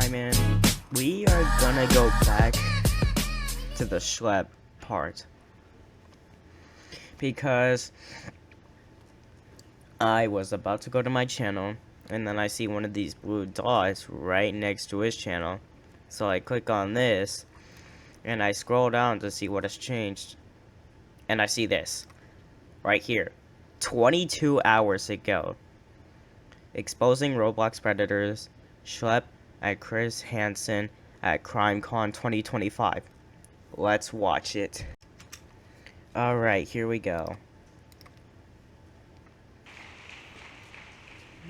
time in, we are gonna go back to the Schlep part. Because I was about to go to my channel, and then I see one of these blue dots right next to his channel. So I click on this, and I scroll down to see what has changed. And I see this, right here, 22 hours ago. Exposing Roblox predators, Schlep at Chris Hansen at CrimeCon 2025. Let's watch it. Alright, here we go.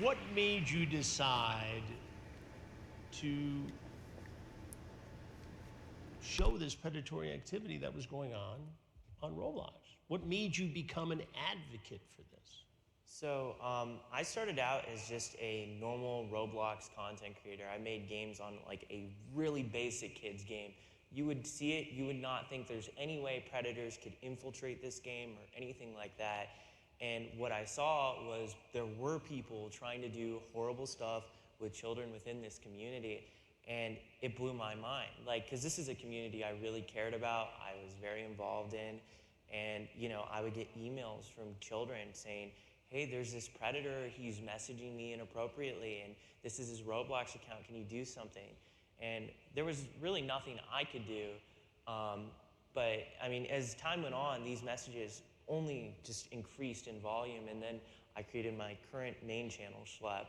What made you decide to show this predatory activity that was going on Roblox? What made you become an advocate for this? So I started out as just a normal Roblox content creator. I made games on like a really basic kids game. You would see it, you would not think there's any way predators could infiltrate this game or anything like that. And what I saw was there were people trying to do horrible stuff with children within this community. And it blew my mind, like, because this is a community I really cared about, I was very involved in. And, you know, I would get emails from children saying, hey, there's this predator, he's messaging me inappropriately, and this is his Roblox account, can you do something? And there was really nothing I could do. But, I mean, as time went on, these messages only just increased in volume, and then I created my current main channel, Schlep,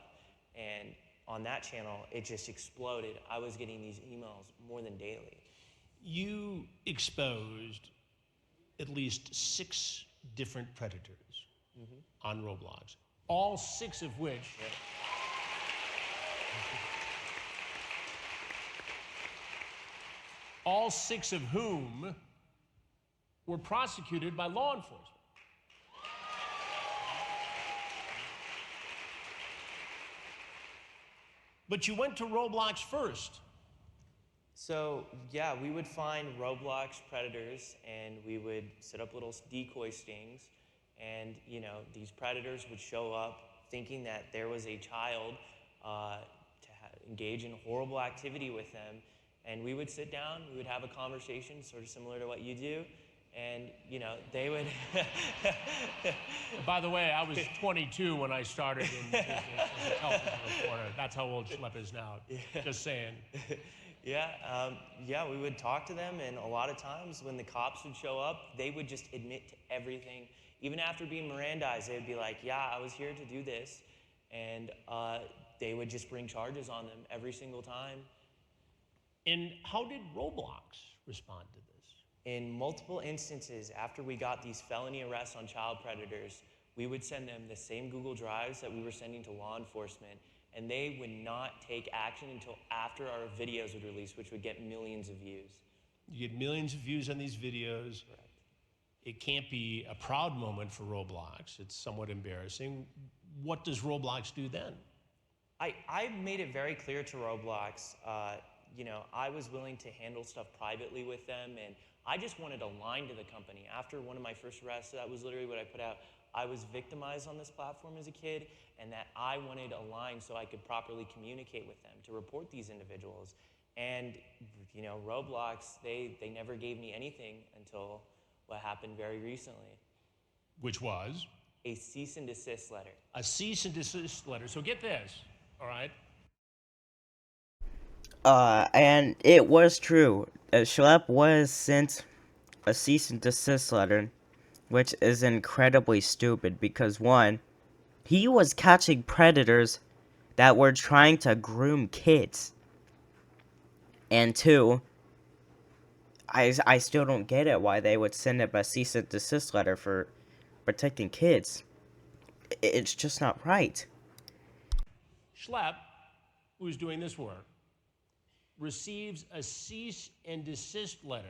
and on that channel, it just exploded. I was getting these emails more than daily. You exposed at least 6 different predators on Roblox, all 6 of which all 6 of whom were prosecuted by law enforcement. But you went to Roblox first. So yeah, we would find Roblox predators and we would set up little decoy stings, and you know, these predators would show up thinking that there was a child to engage in horrible activity with them, and we would sit down, we would have a conversation sort of similar to what you do, and you know, they would By the way, I was 22 when I started in business as a television reporter. That's how old Schlep is now. Yeah. Just saying. Yeah, we would talk to them, and a lot of times when the cops would show up, they would just admit to everything. Even after being Mirandized, they would be like, yeah, I was here to do this, and they would just bring charges on them every single time. And how did Roblox respond to this? In multiple instances, after we got these felony arrests on child predators, we would send them the same Google Drives that we were sending to law enforcement, and they would not take action until after our videos would release, which would get millions of views. You get millions of views on these videos. Correct. It can't be a proud moment for Roblox. It's somewhat embarrassing. What does Roblox do then? I made it very clear to Roblox, you know, I was willing to handle stuff privately with them, and I just wanted a line to the company. After one of my first arrests, that was literally what I put out. I was victimized on this platform as a kid, and that I wanted a line so I could properly communicate with them to report these individuals. And, you know, Roblox, they never gave me anything until what happened very recently. Which was? A cease and desist letter. A cease and desist letter. So get this, all right? And it was true. Schlep was sent a cease and desist letter, which is incredibly stupid because, one, he was catching predators that were trying to groom kids. And two, I still don't get it why they would send up a cease and desist letter for protecting kids. It's just not right. Schlep, who's doing this work, receives a cease and desist letter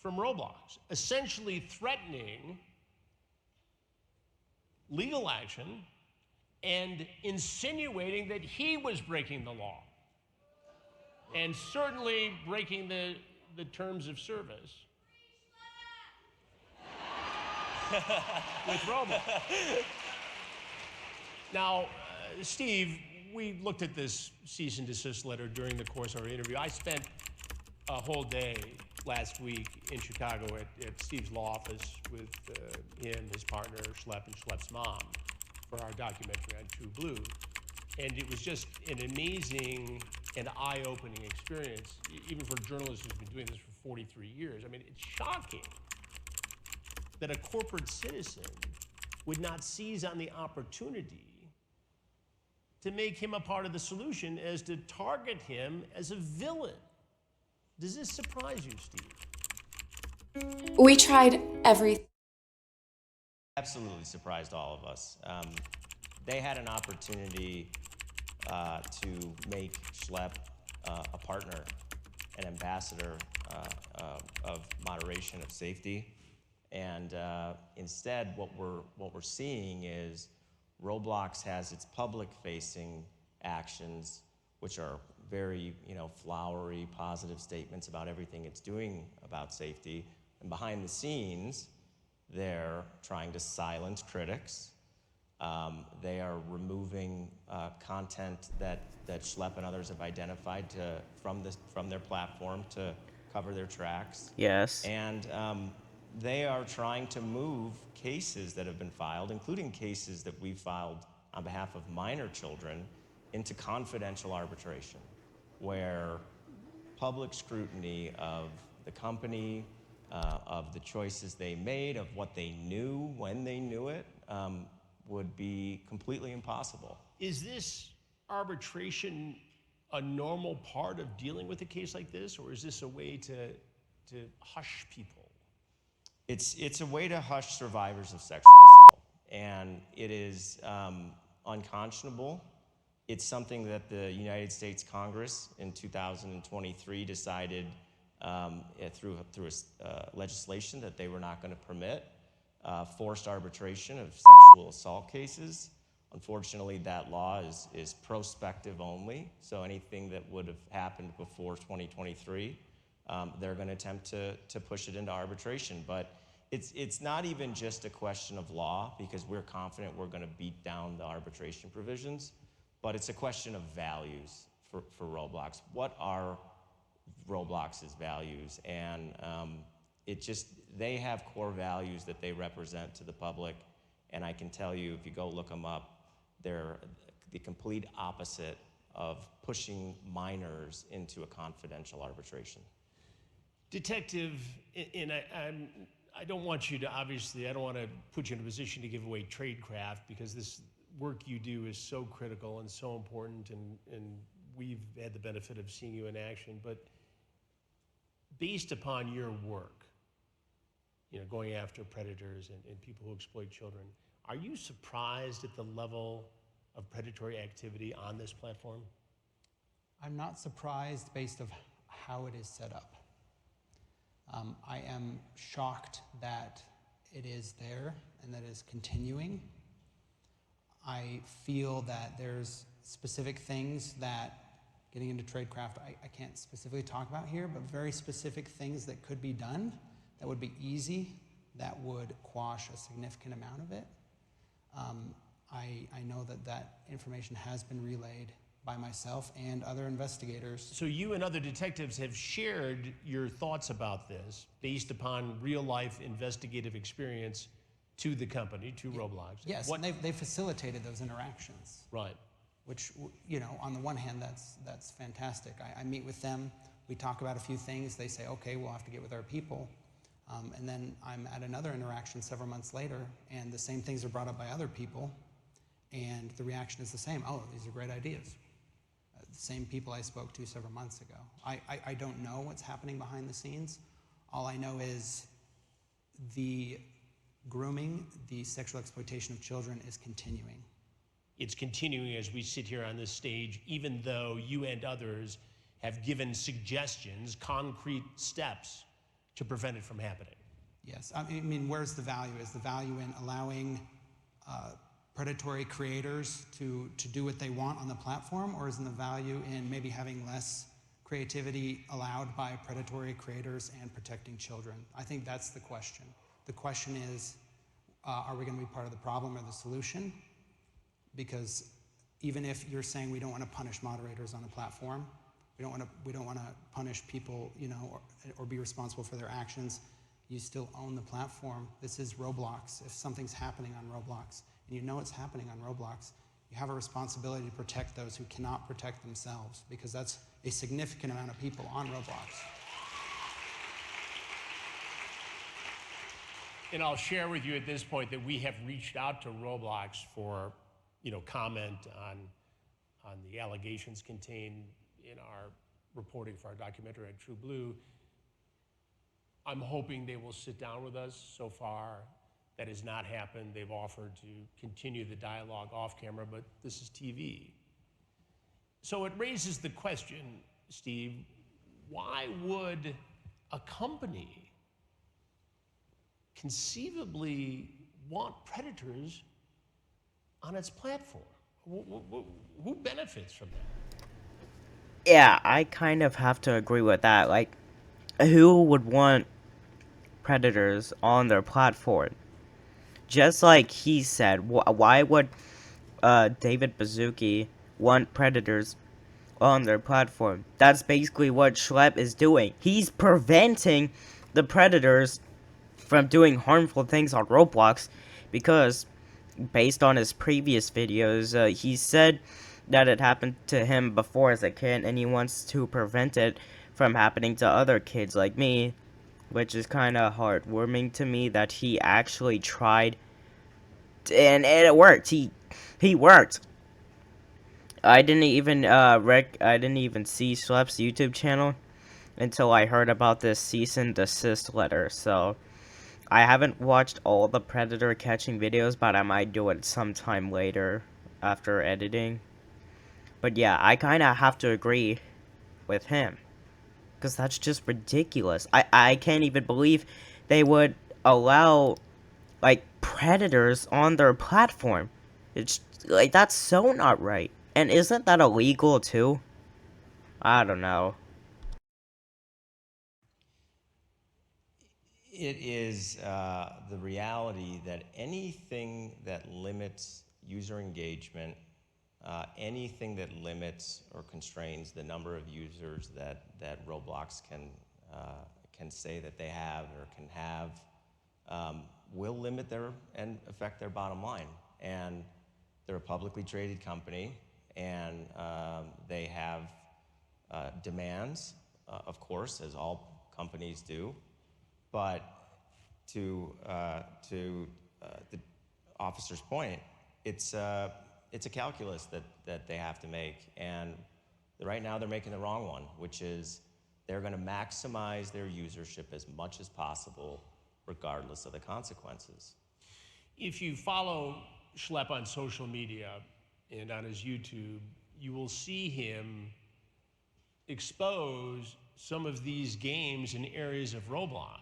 from Roblox, essentially threatening legal action and insinuating that he was breaking the law and certainly breaking the terms of service with Roblox. Now, Steve, we looked at this cease and desist letter during the course of our interview. I spent a whole day last week in Chicago at Steve's law office with him, his partner, Schlep, and Schlep's mom for our documentary on True Blue. And it was just an amazing and eye-opening experience, even for journalists who've been doing this for 43 years. I mean, it's shocking that a corporate citizen would not seize on the opportunity to make him a part of the solution as to target him as a villain. Does this surprise you, Steve? We tried everything. Absolutely surprised all of us. They had an opportunity to make Schlep a partner, an ambassador of moderation, of safety, and instead, what we're seeing is Roblox has its public-facing actions, which are very, flowery, positive statements about everything it's doing about safety, and behind the scenes, they're trying to silence critics. They are removing content that Schlep and others have identified from their platform to cover their tracks. Yes. And they are trying to move cases that have been filed, including cases that we filed on behalf of minor children, into confidential arbitration, where public scrutiny of the company, of the choices they made, of what they knew when they knew it, would be completely impossible. Is this arbitration a normal part of dealing with a case like this, or is this a way to hush people? It's a way to hush survivors of sexual assault, and it is unconscionable. It's something that the United States Congress in 2023 decided through legislation that they were not going to permit forced arbitration of sexual assault cases. Unfortunately, that law is prospective only, so anything that would have happened before 2023, they're going to attempt to push it into arbitration. But it's not even just a question of law, because we're confident we're going to beat down the arbitration provisions, but it's a question of values for Roblox. What are Roblox's values? And they have core values that they represent to the public, and I can tell you, if you go look them up, they're the complete opposite of pushing minors into a confidential arbitration. Detective, and I don't want you to, obviously, I don't want to put you in a position to give away tradecraft, because this work you do is so critical and so important, and we've had the benefit of seeing you in action. But based upon your work, going after predators and people who exploit children, are you surprised at the level of predatory activity on this platform? I'm not surprised based on how it is set up. I am shocked that it is there and that it is continuing. I feel that there's specific things that, getting into tradecraft, I can't specifically talk about here, but very specific things that could be done that would be easy, that would quash a significant amount of it. I know that information has been relayed by myself and other investigators. So you and other detectives have shared your thoughts about this based upon real-life investigative experience to the company, to Roblox. Yes, and they facilitated those interactions. Right. Which, on the one hand, that's fantastic. I meet with them, we talk about a few things, they say, okay, we'll have to get with our people. And then I'm at another interaction several months later, and the same things are brought up by other people, and the reaction is the same. Oh, these are great ideas. The same people I spoke to several months ago. I don't know what's happening behind the scenes. All I know is the grooming, the sexual exploitation of children is continuing. It's continuing as we sit here on this stage, even though you and others have given suggestions, concrete steps to prevent it from happening. Yes, I mean, where's the value? Is the value in allowing predatory creators to do what they want on the platform, or is the value in maybe having less creativity allowed by predatory creators and protecting children? I think that's the question. The question is, are we going to be part of the problem or the solution? Because even if you're saying we don't want to punish moderators on a platform, we don't want to punish people, you know, or be responsible for their actions, you still own the platform. This is Roblox. If something's happening on Roblox, and you know it's happening on Roblox, you have a responsibility to protect those who cannot protect themselves, because that's a significant amount of people on Roblox. And I'll share with you at this point that we have reached out to Roblox for, you know, comment on the allegations contained in our reporting for our documentary on True Blue. I'm hoping they will sit down with us. So far, that has not happened. They've offered to continue the dialogue off camera, but this is TV. So it raises the question, Steve, why would a company conceivably want predators on its platform? Who benefits from that? Yeah, I kind of have to agree with that. Like, who would want predators on their platform? Just like he said, why would David Baszucki want predators on their platform? That's basically what Schlep is doing. He's preventing the predators from doing harmful things on Roblox, because based on his previous videos, he said that it happened to him before as a kid, and he wants to prevent it from happening to other kids like me, which is kind of heartwarming to me that he actually tried, and it worked. He worked. I didn't even see Schlep's YouTube channel until I heard about this cease and desist letter. So I haven't watched all the predator catching videos, but I might do it sometime later after editing. But yeah, I kind of have to agree with him, because that's just ridiculous. I can't even believe they would allow, like, predators on their platform. It's, like, that's so not right. And isn't that illegal, too? I don't know. It is the reality that anything that limits user engagement, anything that limits or constrains the number of users that Roblox can say that they have or can have, will limit their and affect their bottom line. And they're a publicly traded company, and they have demands, of course, as all companies do. But to the officer's point, it's a calculus that they have to make, and right now they're making the wrong one, which is they're going to maximize their usership as much as possible, regardless of the consequences. If you follow Schlep on social media and on his YouTube, you will see him expose some of these games in areas of Roblox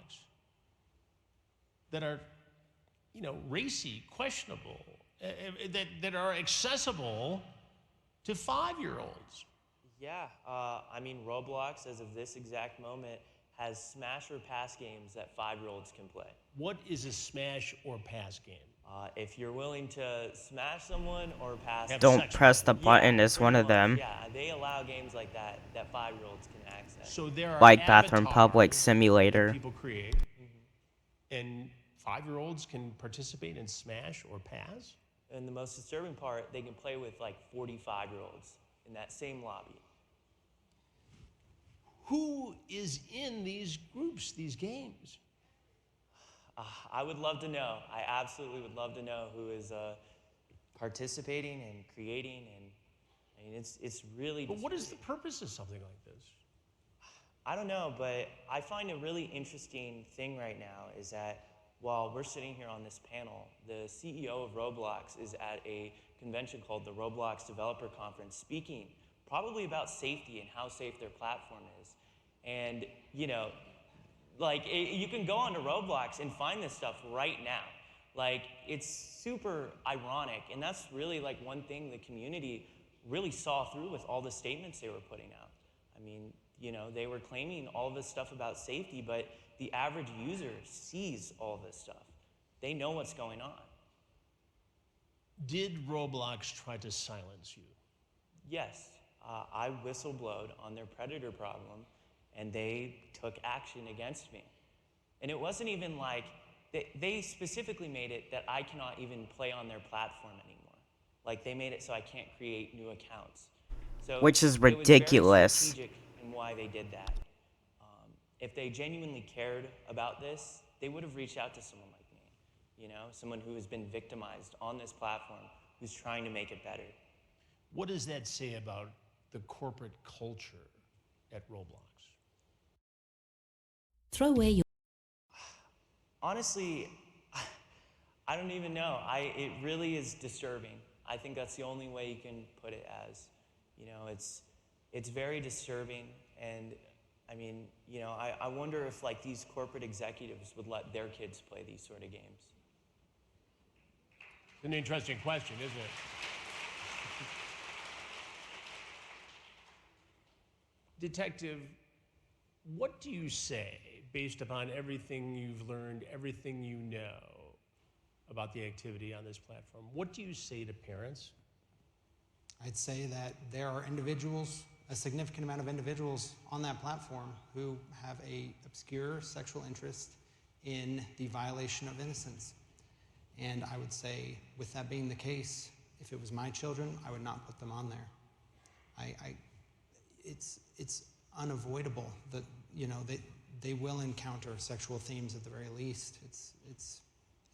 that are, you know, racy, questionable, that are accessible to 5-year-olds. Yeah, I mean, Roblox, as of this exact moment, has smash or pass games that 5-year-olds can play. What is a smash or pass game? If you're willing to smash someone or pass them. Don't press the button is one of them. Yeah, they allow games like that 5-year-olds can access. So there are Like Bathroom Public avatars Simulator. that people create, and 5-year-olds can participate in smash or pass? And the most disturbing part, they can play with like 45-year-olds in that same lobby. Who is in these groups, these games? I would love to know. I absolutely would love to know who is participating and creating, and I mean, it's really. But what is the purpose of something like this? I don't know, but I find a really interesting thing right now is that while we're sitting here on this panel, the CEO of Roblox is at a convention called the Roblox Developer Conference speaking probably about safety and how safe their platform is. And, you know, like, you can go onto Roblox and find this stuff right now. Like, it's super ironic, and that's really, like, one thing the community really saw through with all the statements they were putting out. I mean, you know, they were claiming all this stuff about safety, but the average user sees all this stuff. They know what's going on. Did Roblox try to silence you? Yes, I whistleblowed on their predator problem, and they took action against me. And it wasn't even like, they specifically made it that I cannot even play on their platform anymore. Like, they made it so I can't create new accounts. So Which is it was very ridiculous. strategic in why they did that. If they genuinely cared about this, they would have reached out to someone like me, you know, someone who has been victimized on this platform, who's trying to make it better. What does that say about the corporate culture at Roblox? Throw away your Honestly, I don't even know. It really is disturbing. I think that's the only way you can put it as. You know, it's very disturbing, and I mean, you know, I wonder if like these corporate executives would let their kids play these sort of games. An interesting question, isn't it? Detective, what do you say based upon everything you've learned, everything you know about the activity on this platform? What do you say to parents? I'd say that there are individuals, a significant amount of individuals on that platform who have a obscure sexual interest in the violation of innocence. And I would say, with that being the case, if it was my children, I would not put them on there. It's unavoidable that, you know, they will encounter sexual themes at the very least. It's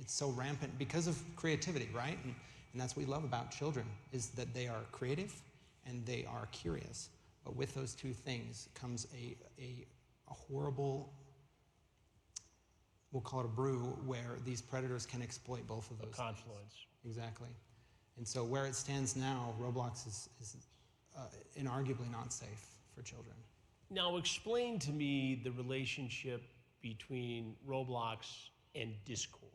so rampant because of creativity, right? And that's what we love about children, is that they are creative and they are curious. But with those two things comes a horrible, we'll call it a brew, where these predators can exploit both of those Confluence. things. Exactly. And so where it stands now, Roblox is inarguably not safe for children. Now explain to me the relationship between Roblox and Discord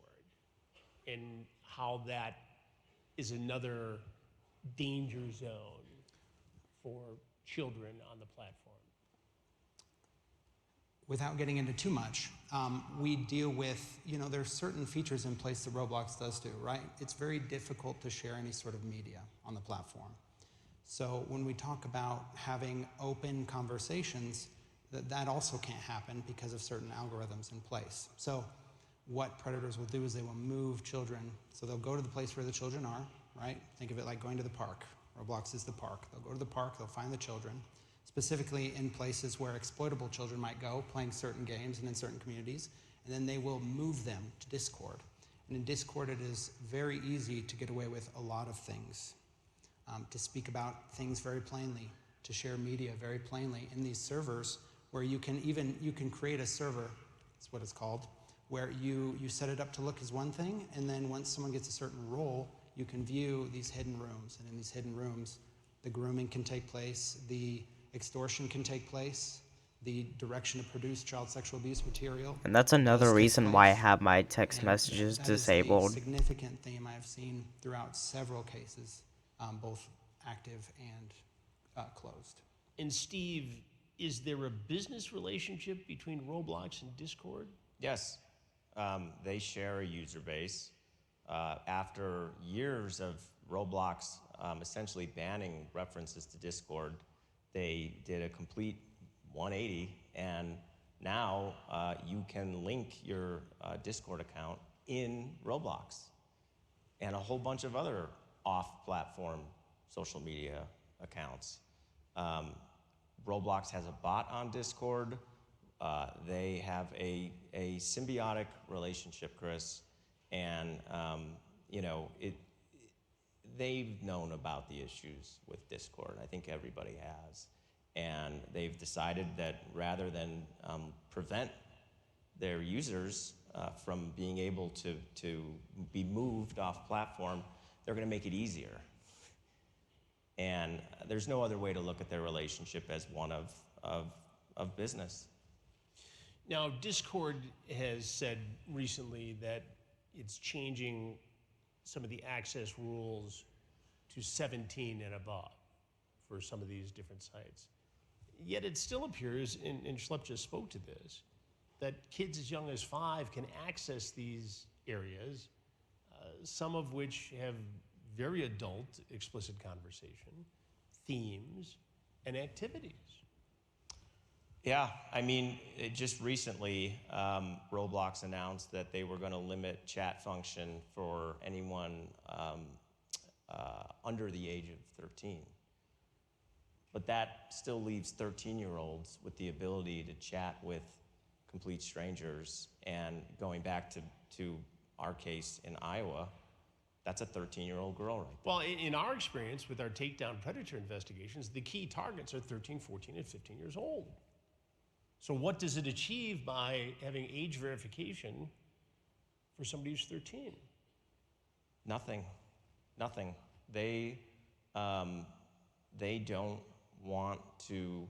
and how that is another danger zone for children on the platform. Without getting into too much, we deal with, you know, there's certain features in place that Roblox does do, right? It's very difficult to share any sort of media on the platform. So when we talk about having open conversations, that also can't happen because of certain algorithms in place. So what predators will do is they will move children. So they'll go to the place where the children are, right? Think of it like going to the park. Roblox is the park. They'll go to the park, they'll find the children, specifically in places where exploitable children might go, playing certain games and in certain communities, and then they will move them to Discord. And in Discord, it is very easy to get away with a lot of things, to speak about things very plainly, to share media very plainly in these servers where you can create a server, that's what it's called, where you set it up to look as one thing, and then once someone gets a certain role, you can view these hidden rooms. And in these hidden rooms, the grooming can take place, the extortion can take place, the direction to produce child sexual abuse material. And that's another does take reason why I place. have my text And messages that is disabled. a significant theme I've seen throughout several cases, both active and closed. And Steve, is there a business relationship between Roblox and Discord? Yes, they share a user base. After years of Roblox essentially banning references to Discord, they did a complete 180, and now you can link your Discord account in Roblox and a whole bunch of other off-platform social media accounts. Roblox has a bot on Discord. They have a symbiotic relationship, Chris, and you know, they've known about the issues with Discord. I think everybody has. And they've decided that rather than prevent their users from being able to be moved off platform, they're gonna make it easier. And there's no other way to look at their relationship as one of business. Now, Discord has said recently that it's changing some of the access rules to 17 and above for some of these different sites. Yet it still appears, and Schlep just spoke to this, that kids as young as 5 can access these areas, some of which have very adult, explicit conversation, themes, and activities. Yeah, I mean, just recently, Roblox announced that they were going to limit chat function for anyone under the age of 13. But that still leaves 13-year-olds with the ability to chat with complete strangers. And going back to our case in Iowa, that's a 13-year-old girl right there. Well, in our experience with our takedown predator investigations, the key targets are 13, 14, and 15 years old. So what does it achieve by having age verification for somebody who's 13? Nothing. They don't want to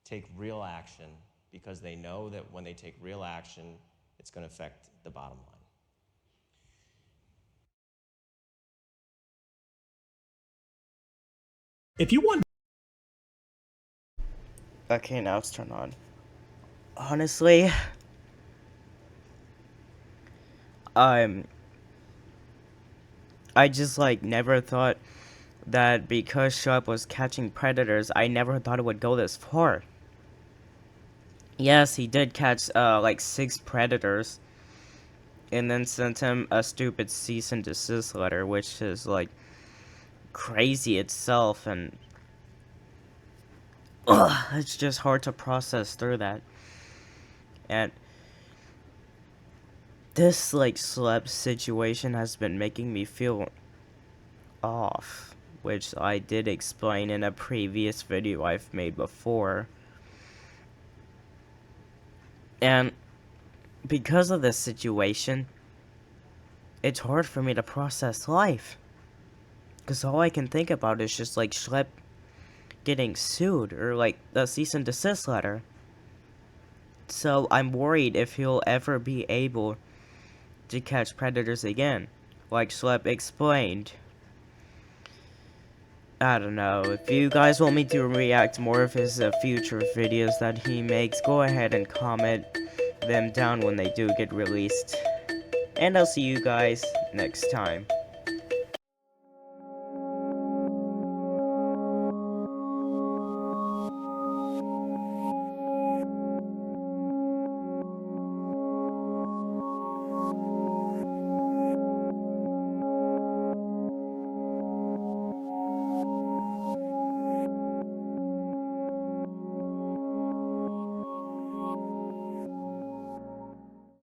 take real action because they know that when they take real action, it's going to affect the bottom line. If you want... Okay, now it's turned on. Honestly, I just like never thought that because Schlep was catching predators, I never thought it would go this far. Yes, he did catch like 6 predators, and then sent him a stupid cease and desist letter, which is like crazy itself, and it's just hard to process through that. And this like Schlep situation has been making me feel off, which I did explain in a previous video I've made before. And because of this situation, it's hard for me to process life. Because all I can think about is just like Schlep getting sued, or like the cease and desist letter. So I'm worried if he'll ever be able to catch predators again, like Schlep explained. I don't know, if you guys want me to react to more of his future videos that he makes, go ahead and comment them down when they do get released. And I'll see you guys next time.